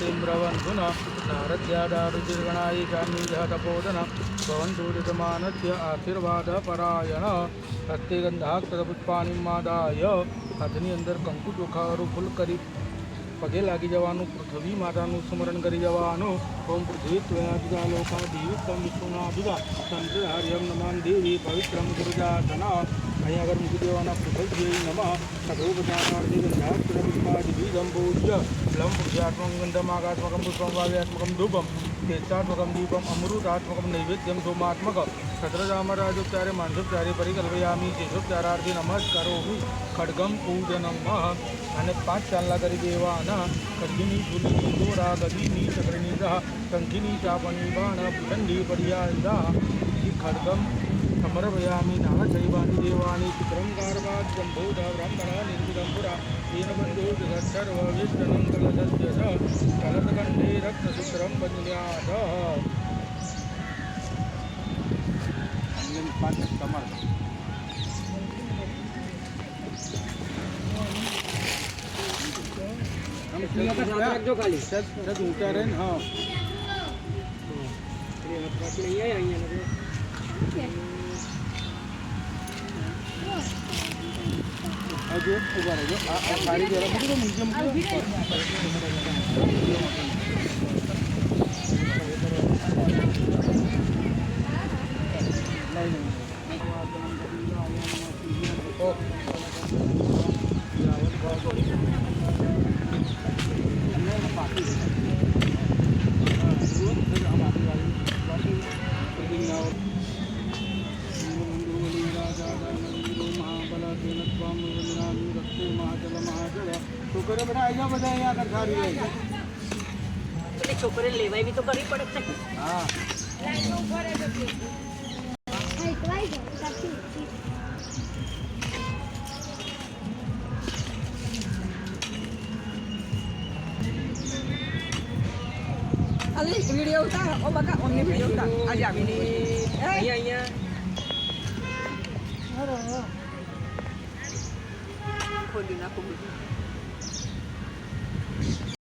तेम्रवन्धुन नारद्यादारुचिर्गणायिकान्निजः तपोधन भवन्तु यजमानस्य आशीर्वादपरायण हस्ते गंधाक्षरपुष्पाणि मादाय हाथनी अंदर कंकु ચોખાવાળું ફૂલ કરી પગે લાગી જવાનું પૃથ્વી માતાનું સ્મરણ કરી જવાનું ઓમ પૃથ્વી ત્વયા લોકા દીવિતમ વિષ્ણુનાભિગા સંતહાર્યમ નમાન દેવી પવિત્રમ ગુરુજાતના અહીં આગળ મૂકી દેવાના પૃથ્વી નમઃ સદોપચારાર્થી ગંધાક્ષરપુષ્પાદિબીજં પૂજ્ય લમ પુરુષાત્મકં ગંધમાગાત્મકં પુષ્પં વાવ્યાત્મકં ધૂપમ तेजात्मकं दीपम अमृतात्मकं नैवेद्यं सोमात्मक सत्रजामराजोपचारे मांसोपचारे परिकल्पयामी शेषोपचारार्थी नमस्कारोऽहि खड्गं पूजनमः અને 5 ચાંદલા કરી દેવાના ખડગીની ચૂલીની દોરા ગદીની ચક્રની સહ શંખીની ચાપણી બાણ ભૂષંડી પર્યાદા ખડગમ સમર્પયામી નાગશૈવાની દેવાની ચિત્રંકારવાદ જંબોધ બ્રાહ્મણ નિર્મિતં પુરા येन बन्धो जगत्सर्वविष्टनं कलशस्य च कलशकण्ठे रत्नसूत्रं बन्यातः ऊँचा रहे हाँ जो उभा रहे साड़ी जो मुझे तो नीचे छोकरे बेटा आई जाओ બધા અહીંયા આગળ સારી રહી એટલે છોકરે લેવાય બી તો કરવી પડે ને હા લાઈન ઉપર જ છે હા ટ્રાય કર સાચી અલી વિડિયો ઉતાર ઓ બકા ઓનલી વિડિયો ઉતાર આજે આવીને અહીંયા હરો ખોલી નાખો બધું